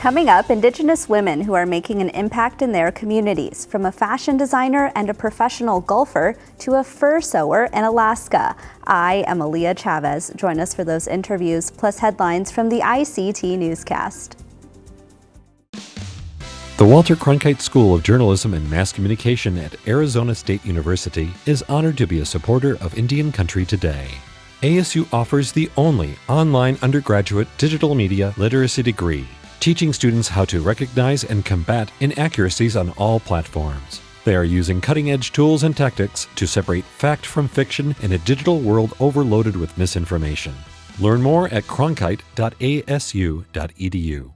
Coming up, Indigenous women who are making an impact in their communities, from a fashion designer and a professional golfer to a fur sewer in Alaska. I am Aaliyah Chavez. Join us for those interviews, plus headlines from the ICT Newscast. The Walter Cronkite School of Journalism and Mass Communication at Arizona State University is honored to be a supporter of Indian Country Today. ASU offers the only online undergraduate digital media literacy degree, teaching students how to recognize and combat inaccuracies on all platforms. They are using cutting-edge tools and tactics to separate fact from fiction in a digital world overloaded with misinformation. Learn more at cronkite.asu.edu.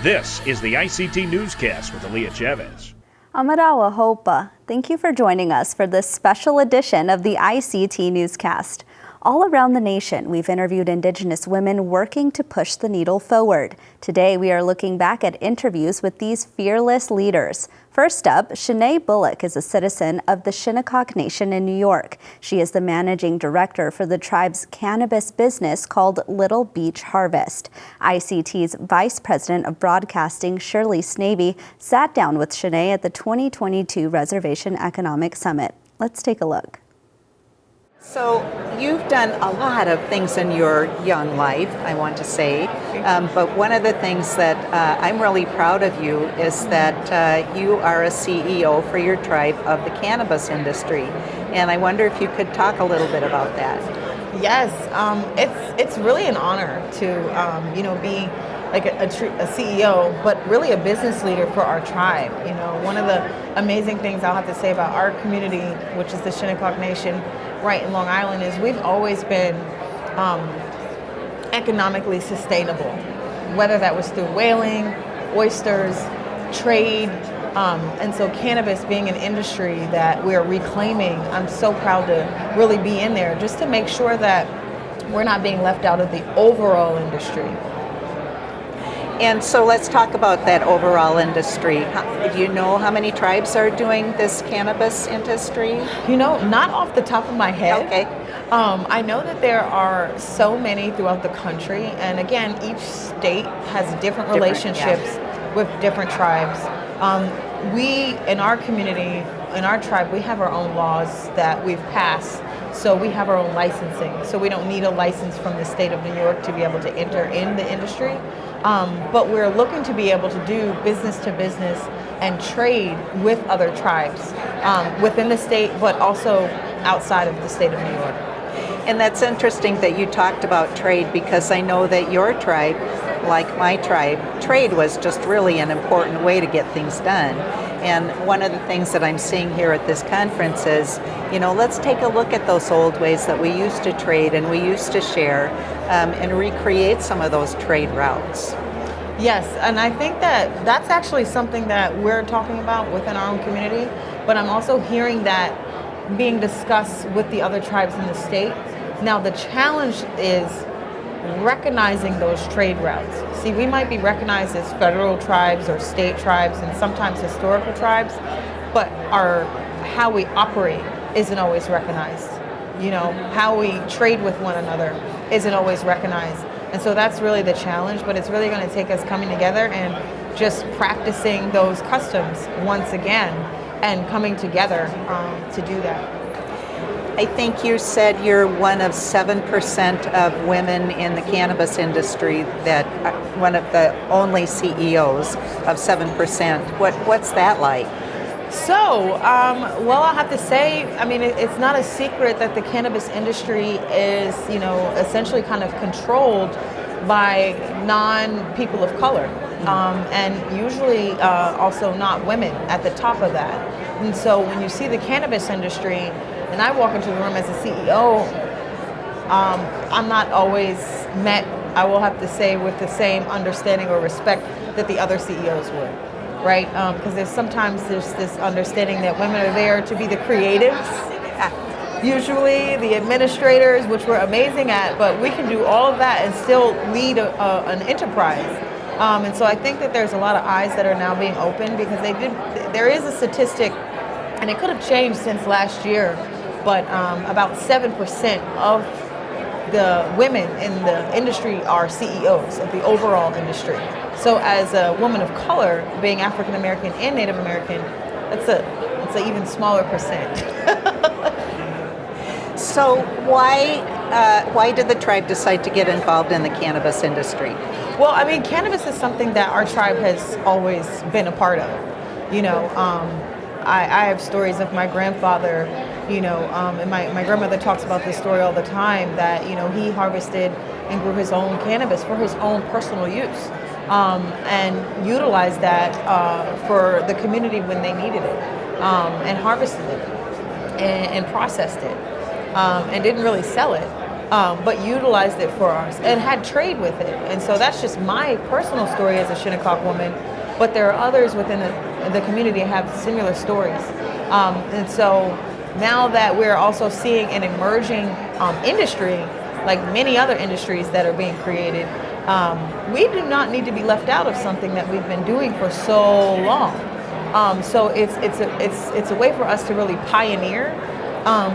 This is the ICT Newscast with Aaliyah Chavez. Amarawa Hopa, thank you for joining us for this special edition of the ICT Newscast. All around the nation, we've interviewed Indigenous women working to push the needle forward. Today, we are looking back at interviews with these fearless leaders. First up, Shanae Bullock is a citizen of the Shinnecock Nation in New York. She is the managing director for the tribe's cannabis business called Little Beach Harvest. ICT's Vice President of Broadcasting, Shirley Snavy, sat down with Shanae at the 2022 Reservation Economic Summit. Let's take a look. So you've done a lot of things in your young life, I want to say, but one of the things that I'm really proud of you is that you are a CEO for your tribe of the cannabis industry, and I wonder if you could talk a little bit about that. Yes, it's really an honor to be like a CEO, but really a business leader for our tribe. You know, one of the amazing things I'll have to say about our community, which is the Shinnecock Nation, right in Long Island, is we've always been economically sustainable, whether that was through whaling, oysters, trade, and so cannabis being an industry that we're reclaiming. I'm so proud to really be in there just to make sure that we're not being left out of the overall industry. And so let's talk about that overall industry. Do you know how many tribes are doing this cannabis industry? You know, not off the top of my head. Okay. I know that there are so many throughout the country, and again, each state has different relationships with different tribes. We, in our community, in our tribe, we have our own laws that we've passed. So we have our own licensing. So we don't need a license from the state of New York to be able to enter in the industry. But we're looking to be able to do business to business and trade with other tribes within the state, but also outside of the state of New York. And that's interesting that you talked about trade, because I know that your tribe, like my tribe, trade was just really an important way to get things done. And one of the things that I'm seeing here at this conference is, let's take a look at those old ways that we used to trade and we used to share and recreate some of those trade routes. Yes, and I think that that's actually something that we're talking about within our own community, but I'm also hearing that being discussed with the other tribes in the state. Now the challenge is recognizing those trade routes. See, we might be recognized as federal tribes or state tribes and sometimes historical tribes, but how we operate isn't always recognized. How we trade with one another isn't always recognized. And so that's really the challenge, but it's really going to take us coming together and just practicing those customs once again and coming together to do that. I think you said you're one of 7% of women in the cannabis industry, that one of the only CEOs of 7%. What's that like? So, well, I'll have to say, it's not a secret that the cannabis industry is, essentially kind of controlled by non-people of color, and usually also not women at the top of that. And so when you see the cannabis industry, and I walk into the room as a CEO, I'm not always met, I will have to say, with the same understanding or respect that the other CEOs would, right? Because there's this understanding that women are there to be the creatives, usually, the administrators, which we're amazing at, but we can do all of that and still lead an enterprise. And so I think that there's a lot of eyes that are now being opened because there is a statistic, and it could have changed since last year, but about 7% of the women in the industry are CEOs of the overall industry. So as a woman of color, being African American and Native American, it's an even smaller percent. So why did the tribe decide to get involved in the cannabis industry? Well, I mean, cannabis is something that our tribe has always been a part of. You know, I have stories of my grandfather, you know, and my grandmother talks about this story all the time, that, you know, he harvested and grew his own cannabis for his own personal use, and utilized that for the community when they needed it, and harvested it and processed it, and didn't really sell it, but utilized it for us and had trade with it. And so that's just my personal story as a Shinnecock woman, but there are others within the community that have similar stories. And so now that we're also seeing an emerging industry, like many other industries that are being created, we do not need to be left out of something that we've been doing for so long. So it's a way for us to really pioneer,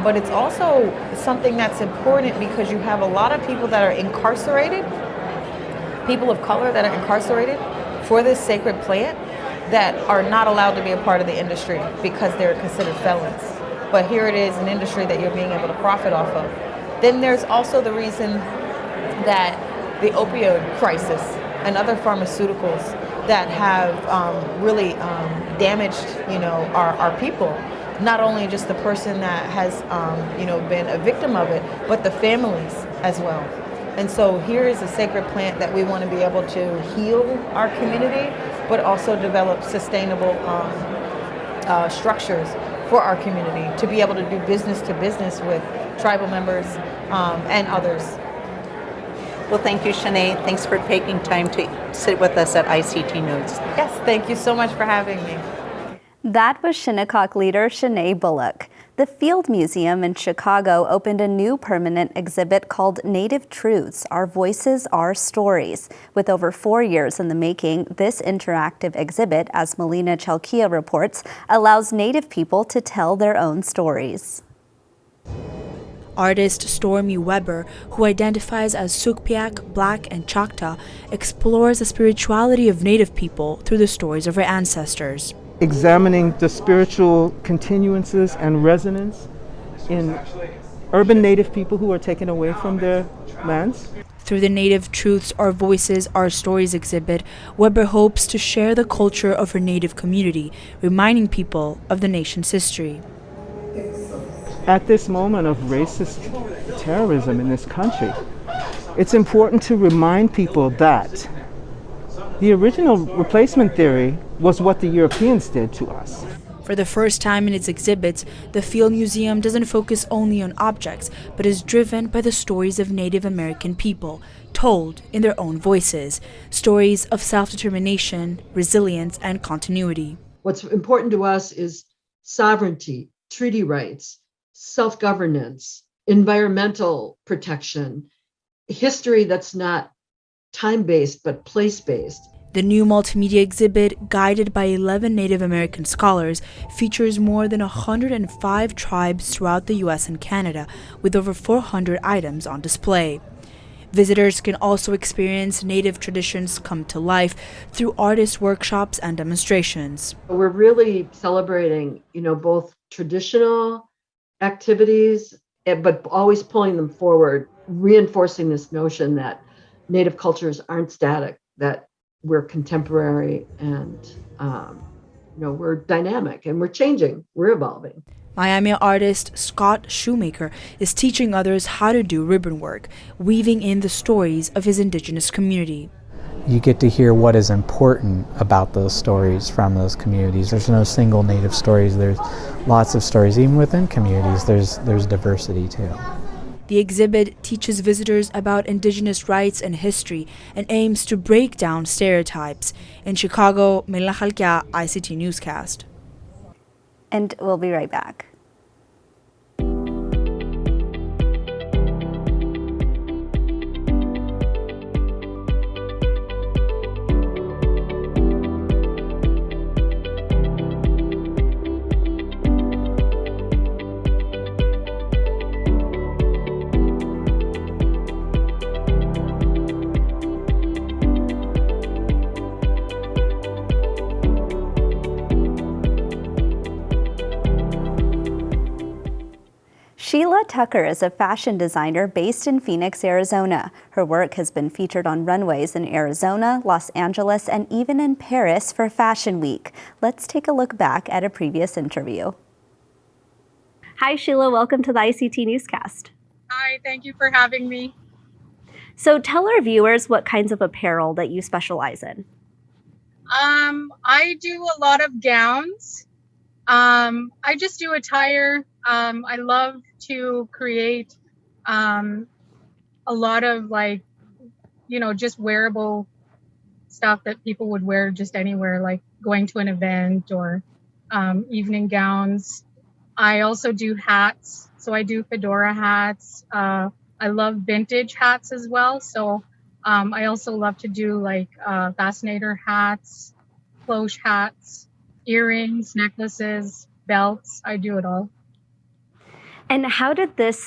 but it's also something that's important because you have a lot of people that are incarcerated, people of color that are incarcerated for this sacred plant that are not allowed to be a part of the industry because they're considered felons. But here it is, an industry that you're being able to profit off of. Then there's also the reason that the opioid crisis and other pharmaceuticals that have really damaged, you know, our people. Not only just the person that has, you know, been a victim of it, but the families as well. And so here is a sacred plant that we want to be able to heal our community, but also develop sustainable structures for our community to be able to do business to business with tribal members and others. Well, thank you, Shanae. Thanks for taking time to sit with us at ICT News. Yes, thank you so much for having me. That was Shinnecock leader Shanae Bullock. The Field Museum in Chicago opened a new permanent exhibit called Native Truths, Our Voices, Our Stories. With over 4 years in the making, this interactive exhibit, as Melina Chalkia reports, allows Native people to tell their own stories. Artist Stormy Weber, who identifies as Sugpiaq, Black, and Choctaw, explores the spirituality of Native people through the stories of her ancestors. Examining the spiritual continuances and resonance in urban Native people who are taken away from their lands. Through the Native Truths, Our Voices, Our Stories exhibit, Weber hopes to share the culture of her Native community, reminding people of the nation's history. At this moment of racist terrorism in this country, it's important to remind people that the original replacement theory was what the Europeans did to us. For the first time in its exhibits, the Field Museum doesn't focus only on objects, but is driven by the stories of Native American people, told in their own voices, stories of self-determination, resilience, and continuity. What's important to us is sovereignty, treaty rights, self-governance, environmental protection, history that's not time-based but place-based. The new multimedia exhibit, guided by 11 Native American scholars, features more than 105 tribes throughout the U.S. and Canada, with over 400 items on display. Visitors can also experience Native traditions come to life through artist workshops and demonstrations. We're really celebrating, both traditional activities, but always pulling them forward, reinforcing this notion that Native cultures aren't static, that we're contemporary and, we're dynamic and we're changing, we're evolving. Miami artist Scott Shoemaker is teaching others how to do ribbon work, weaving in the stories of his Indigenous community. You get to hear what is important about those stories from those communities. There's no single Native stories. There's lots of stories. Even within communities, there's diversity too. The exhibit teaches visitors about Indigenous rights and history and aims to break down stereotypes. In Chicago, Melina Chalkia, ICT Newscast. And we'll be right back. Tucker is a fashion designer based in Phoenix, Arizona. Her work has been featured on runways in Arizona, Los Angeles, and even in Paris for Fashion Week. Let's take a look back at a previous interview. Hi, Sheila. Welcome to the ICT Newscast. Hi, thank you for having me. So tell our viewers what kinds of apparel that you specialize in. I do a lot of gowns. I just do attire. I love to create a lot of just wearable stuff that people would wear just anywhere, like going to an event or evening gowns. I also do hats. So I do fedora hats. I love vintage hats as well. So I also love to do fascinator hats, cloche hats, earrings, necklaces, belts. I do it all. And how did this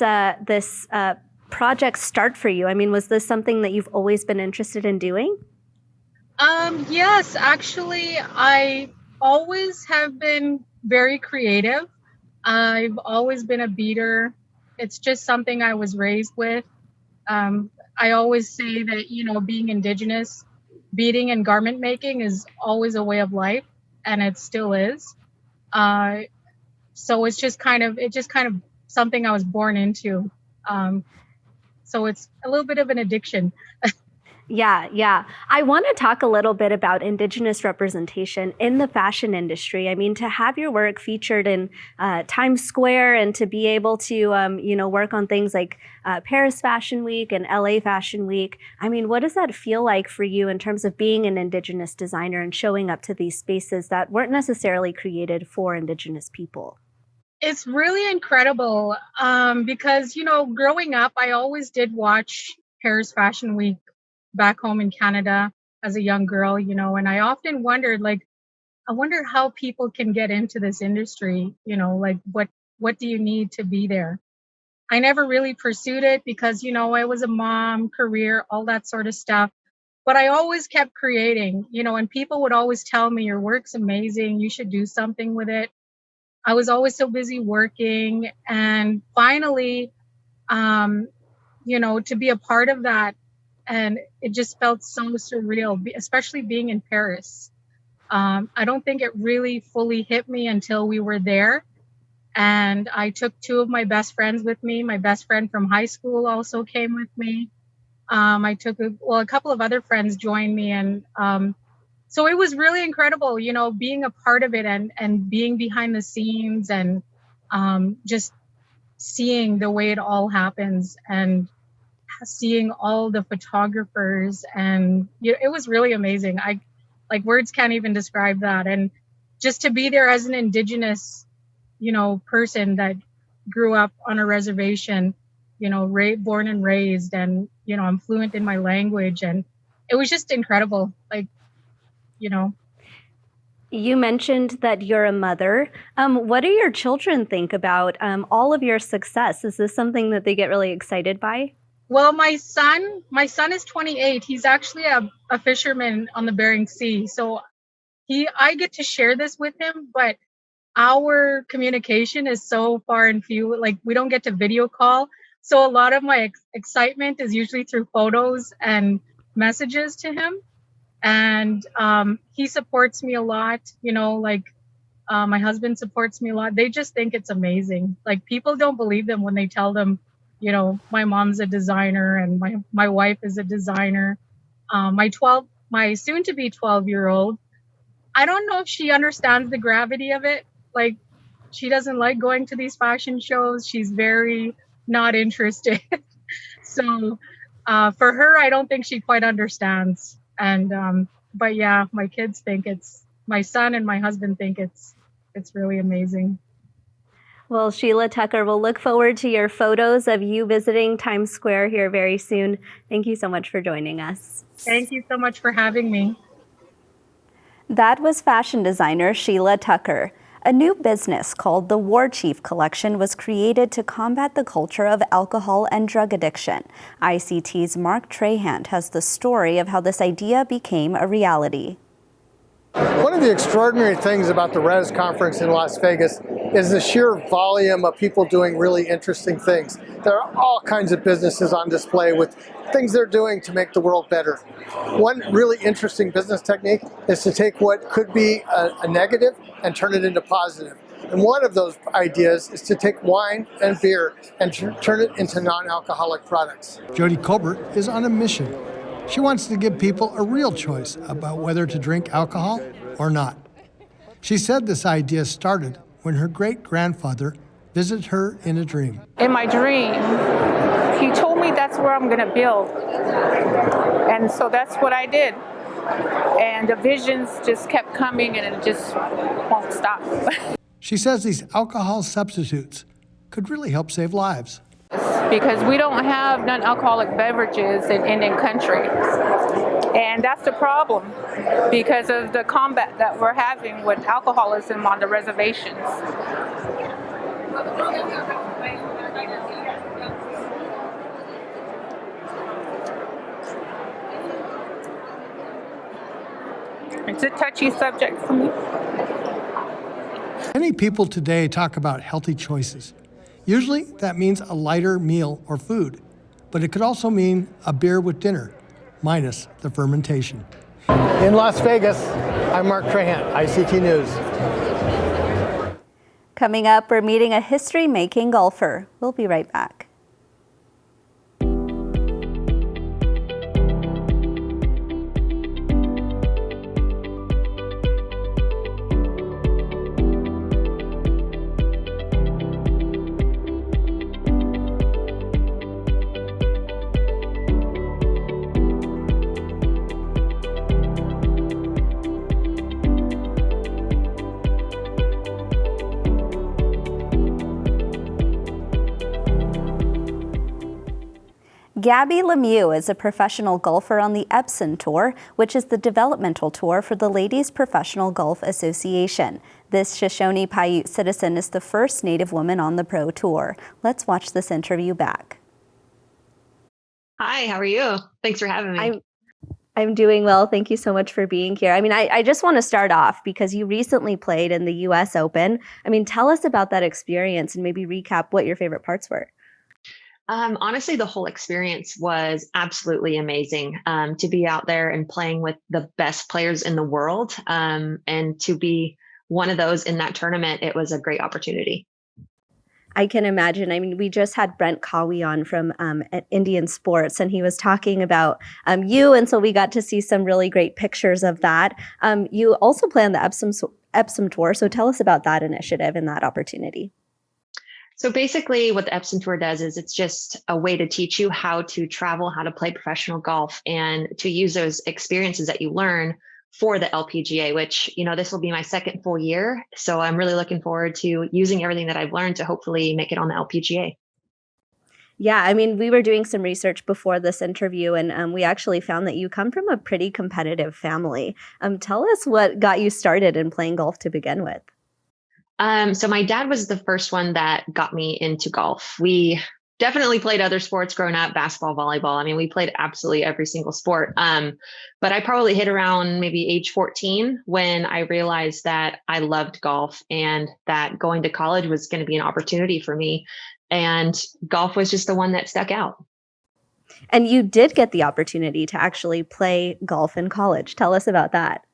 project start for you? I mean, was this something that you've always been interested in doing? Yes, actually, I always have been very creative. I've always been a beader. It's just something I was raised with. I always say that, being Indigenous, beading and garment making is always a way of life, and it still is. So it's just kind of something I was born into. So it's a little bit of an addiction. Yeah. I want to talk a little bit about Indigenous representation in the fashion industry. I mean, to have your work featured in Times Square and to be able to, work on things like Paris Fashion Week and LA Fashion Week. I mean, what does that feel like for you in terms of being an Indigenous designer and showing up to these spaces that weren't necessarily created for Indigenous people? It's really incredible because, growing up, I always did watch Paris Fashion Week back home in Canada as a young girl, and I often wondered, I wonder how people can get into this industry, what do you need to be there? I never really pursued it because, I was a mom, career, all that sort of stuff. But I always kept creating, and people would always tell me, your work's amazing, you should do something with it. I was always so busy working. And finally, to be a part of that, and it just felt so surreal, especially being in Paris. I don't think it really fully hit me until we were there. And I took two of my best friends with me. My best friend from high school also came with me. I took a couple of other friends joined me. And so it was really incredible, being a part of it and being behind the scenes and just seeing the way it all happens and seeing all the photographers, and it was really amazing. Words can't even describe that. And just to be there as an Indigenous, person that grew up on a reservation, born and raised, and, I'm fluent in my language, and it was just incredible. You mentioned that you're a mother. What do your children think about all of your success? Is this something that they get really excited by? Well, my son is 28. He's actually a fisherman on the Bering Sea. So I get to share this with him, but our communication is so far and few. We don't get to video call. So a lot of my excitement is usually through photos and messages to him. And he supports me a lot, my husband supports me a lot. They just think it's amazing. People don't believe them when they tell them, my mom's a designer and my wife is a designer. My soon to be 12-year-old, I don't know if she understands the gravity of it. She doesn't like going to these fashion shows. She's very not interested. So for her, I don't think she quite understands. And but yeah, my kids think my son and my husband think it's really amazing. Well, Sheila Tucker, we'll look forward to your photos of you visiting Times Square here very soon. Thank you so much for joining us. Thank you so much for having me. That was fashion designer Sheila Tucker. A new business called the War Chief Collection was created to combat the culture of alcohol and drug addiction. ICT's Mark Trahant has the story of how this idea became a reality. One of the extraordinary things about the RES conference in Las Vegas is the sheer volume of people doing really interesting things. There are all kinds of businesses on display with things they're doing to make the world better. One really interesting business technique is to take what could be a negative and turn it into positive. And one of those ideas is to take wine and beer and turn it into non-alcoholic products. Jody Colbert is on a mission. She wants to give people a real choice about whether to drink alcohol or not. She said this idea started when her great-grandfather visited her in a dream. In my dream, he told me that's where I'm going to build. And so that's what I did. And the visions just kept coming and it just won't stop. She says these alcohol substitutes could really help save lives. Because we don't have non-alcoholic beverages in Indian country. And that's the problem because of the combat that we're having with alcoholism on the reservations. It's a touchy subject for me. Many people today talk about healthy choices. Usually that means a lighter meal or food, but it could also mean a beer with dinner, minus the fermentation. In Las Vegas, I'm Mark Trahant, ICT News. Coming up, we're meeting a history-making golfer. We'll be right back. Gabby Lemieux is a professional golfer on the Epson Tour, which is the developmental tour for the Ladies Professional Golf Association. This Shoshone Paiute citizen is the first Native woman on the Pro Tour. Let's watch this interview back. Hi, how are you? Thanks for having me. I'm doing well. Thank you so much for being here. I just want to start off because you recently played in the U.S. Open. Tell us about that experience and maybe recap what your favorite parts were. Honestly, the whole experience was absolutely amazing. To be out there and playing with the best players in the world, and to be one of those in that tournament, it was a great opportunity. I can imagine. We just had Brent Cowie on from Indian Sports, and he was talking about you, and so we got to see some really great pictures of that. You also play on the Epsom Tour, so tell us about that initiative and that opportunity. So basically what the Epson Tour does is it's just a way to teach you how to travel, how to play professional golf, and to use those experiences that you learn for the LPGA, which, this will be my second full year. So I'm really looking forward to using everything that I've learned to hopefully make it on the LPGA. Yeah, we were doing some research before this interview, and we actually found that you come from a pretty competitive family. Tell us what got you started in playing golf to begin with. So my dad was the first one that got me into golf. We definitely played other sports growing up, basketball, volleyball. We played absolutely every single sport. But I probably hit around maybe age 14 when I realized that I loved golf and that going to college was going to be an opportunity for me. And golf was just the one that stuck out. And you did get the opportunity to actually play golf in college. Tell us about that.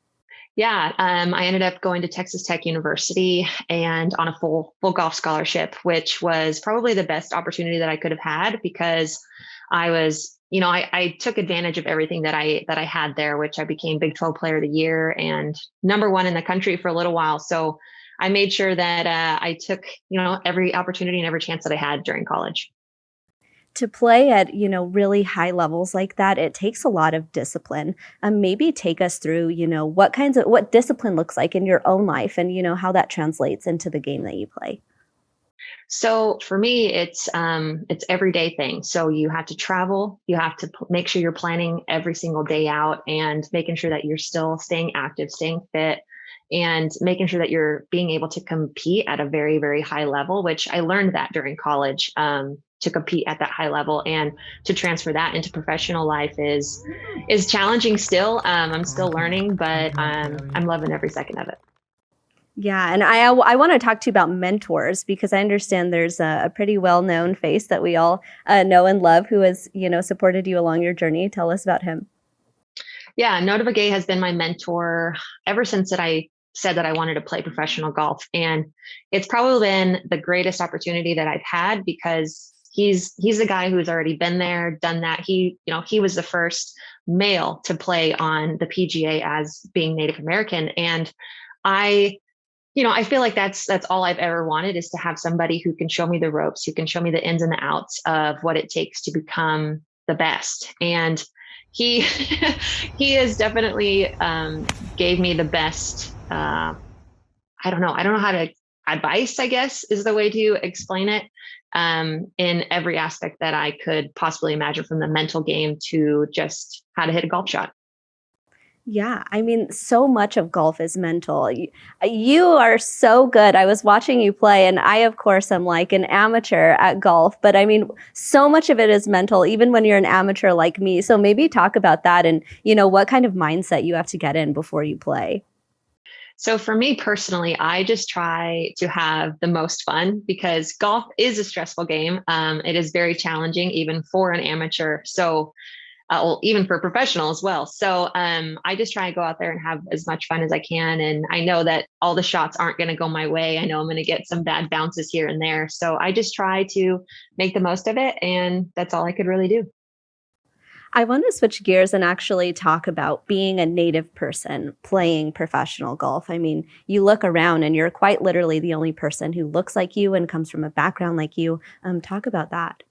Yeah, I ended up going to Texas Tech University and on a full golf scholarship, which was probably the best opportunity that I could have had because I was, I took advantage of everything that I had there, which I became Big 12 Player of the Year and #1 in the country for a little while. So I made sure that I took, every opportunity and every chance that I had during college. To play at, really high levels like that, it takes a lot of discipline. Maybe take us through, what discipline looks like in your own life and, how that translates into the game that you play. So for me, it's everyday thing. So you have to travel, you have to make sure you're planning every single day out and making sure that you're still staying active, staying fit, and making sure that you're being able to compete at a very, very high level, which I learned that during college. To compete at that high level and to transfer that into professional life is challenging still. I'm still learning, but I'm loving every second of it. Yeah, and I want to talk to you about mentors because I understand there's a pretty well-known face that we all know and love who has, supported you along your journey. Tell us about him. Yeah, Notava Gay has been my mentor ever since that I said that I wanted to play professional golf. And it's probably been the greatest opportunity that I've had because he's the guy who's already been there, done that. He was the first male to play on the PGA as being Native American. And I feel like that's all I've ever wanted, is to have somebody who can show me the ropes, who can show me the ins and the outs of what it takes to become the best. And he has definitely gave me the best. I don't know how to advice, I guess, is the way to explain it, in every aspect that I could possibly imagine, from the mental game to just how to hit a golf shot. Yeah, I mean, so much of golf is mental. You are so good. I was watching you play, and I, of course, am like an amateur at golf, but I mean, so much of it is mental, even when you're an amateur like me. So maybe talk about that and, what kind of mindset you have to get in before you play. So for me personally, I just try to have the most fun because golf is a stressful game. It is very challenging, even for an amateur. So even for professional as well. So I just try to go out there and have as much fun as I can. And I know that all the shots aren't going to go my way. I know I'm going to get some bad bounces here and there. So I just try to make the most of it. And that's all I could really do. I want to switch gears and actually talk about being a Native person playing professional golf. I mean, you look around and you're quite literally the only person who looks like you and comes from a background like you. Talk about that.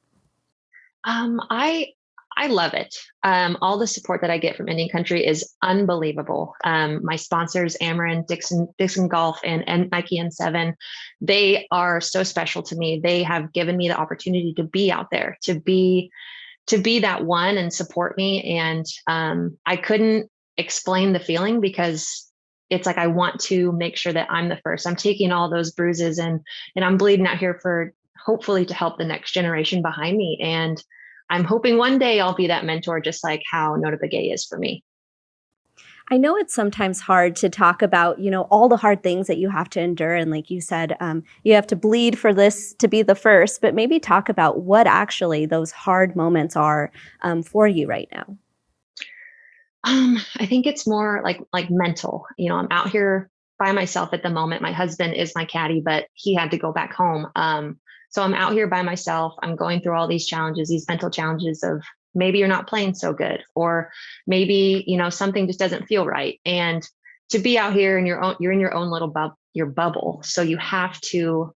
I love it. All the support that I get from Indian Country is unbelievable. My sponsors, Amarin, Dixon Golf, and Nike N7, they are so special to me. They have given me the opportunity to be out there, to be that one and support me. And I couldn't explain the feeling because it's like I want to make sure that I'm the first. I'm taking all those bruises and I'm bleeding out here for hopefully to help the next generation behind me. And I'm hoping one day I'll be that mentor, just like how Notava Gay is for me. I know it's sometimes hard to talk about, all the hard things that you have to endure. And like you said, you have to bleed for this to be the first, but maybe talk about what actually those hard moments are for you right now. I think it's more like mental. I'm out here by myself at the moment. My husband is my caddy, but he had to go back home. So I'm out here by myself. I'm going through all these challenges, these mental challenges of maybe you're not playing so good, or maybe, something just doesn't feel right. And to be out here and you're in your own little bubble. So you have to,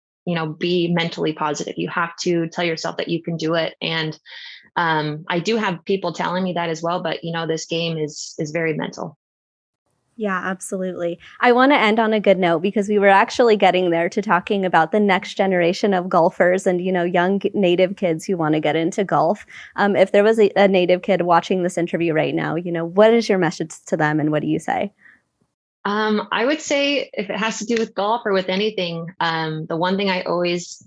be mentally positive. You have to tell yourself that you can do it. And I do have people telling me that as well, but this game is very mental. Yeah, absolutely. I want to end on a good note because we were actually getting there to talking about the next generation of golfers and, young Native kids who want to get into golf. If there was a Native kid watching this interview right now, what is your message to them and what do you say? I would say if it has to do with golf or with anything, the one thing I always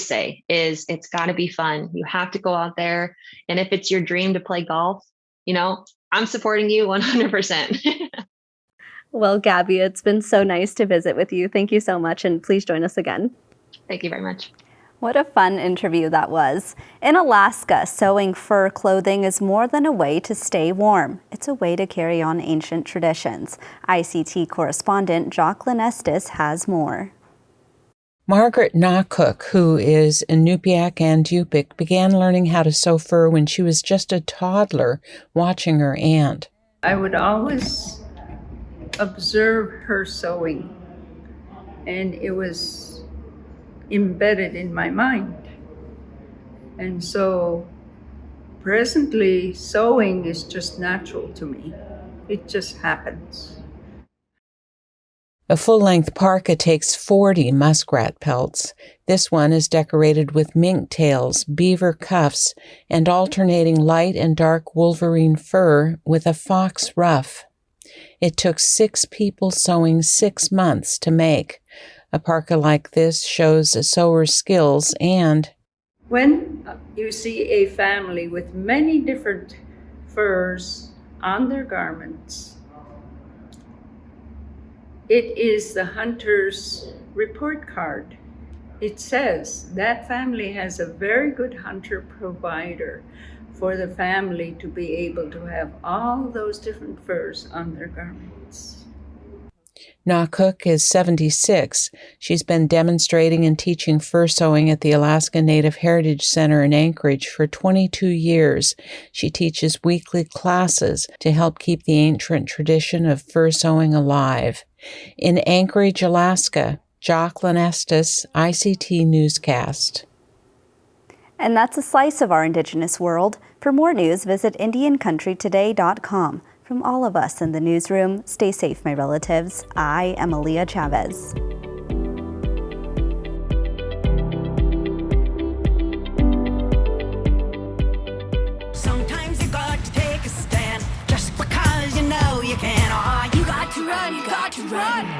say is it's got to be fun. You have to go out there. And if it's your dream to play golf, I'm supporting you 100%. Well, Gabby, it's been so nice to visit with you. Thank you so much, and please join us again. Thank you very much. What a fun interview that was. In Alaska, sewing fur clothing is more than a way to stay warm. It's a way to carry on ancient traditions. ICT correspondent Jocelyn Estes has more. Margaret Nawcook, who is Inupiaq and Yupik, began learning how to sew fur when she was just a toddler, watching her aunt. I would always observe her sewing, and it was embedded in my mind. And so presently sewing is just natural to me. It just happens. A full-length parka takes 40 muskrat pelts. This one is decorated with mink tails, beaver cuffs, and alternating light and dark wolverine fur with a fox ruff. It took 6 people sewing 6 months to make. A parka like this shows a sewer's skills and... When you see a family with many different furs on their garments, it is the hunter's report card. It says that family has a very good hunter provider for the family to be able to have all those different furs on their garments. Na Cook is 76. She's been demonstrating and teaching fur sewing at the Alaska Native Heritage Center in Anchorage for 22 years. She teaches weekly classes to help keep the ancient tradition of fur sewing alive. In Anchorage, Alaska, Jocelyn Estes, ICT Newscast. And that's a slice of our Indigenous world. For more news, visit IndianCountryToday.com. From all of us in the newsroom, stay safe, my relatives. I am Aaliyah Chavez. Sometimes you got to take a stand just because you know you can. Oh, you got to run, you got to run.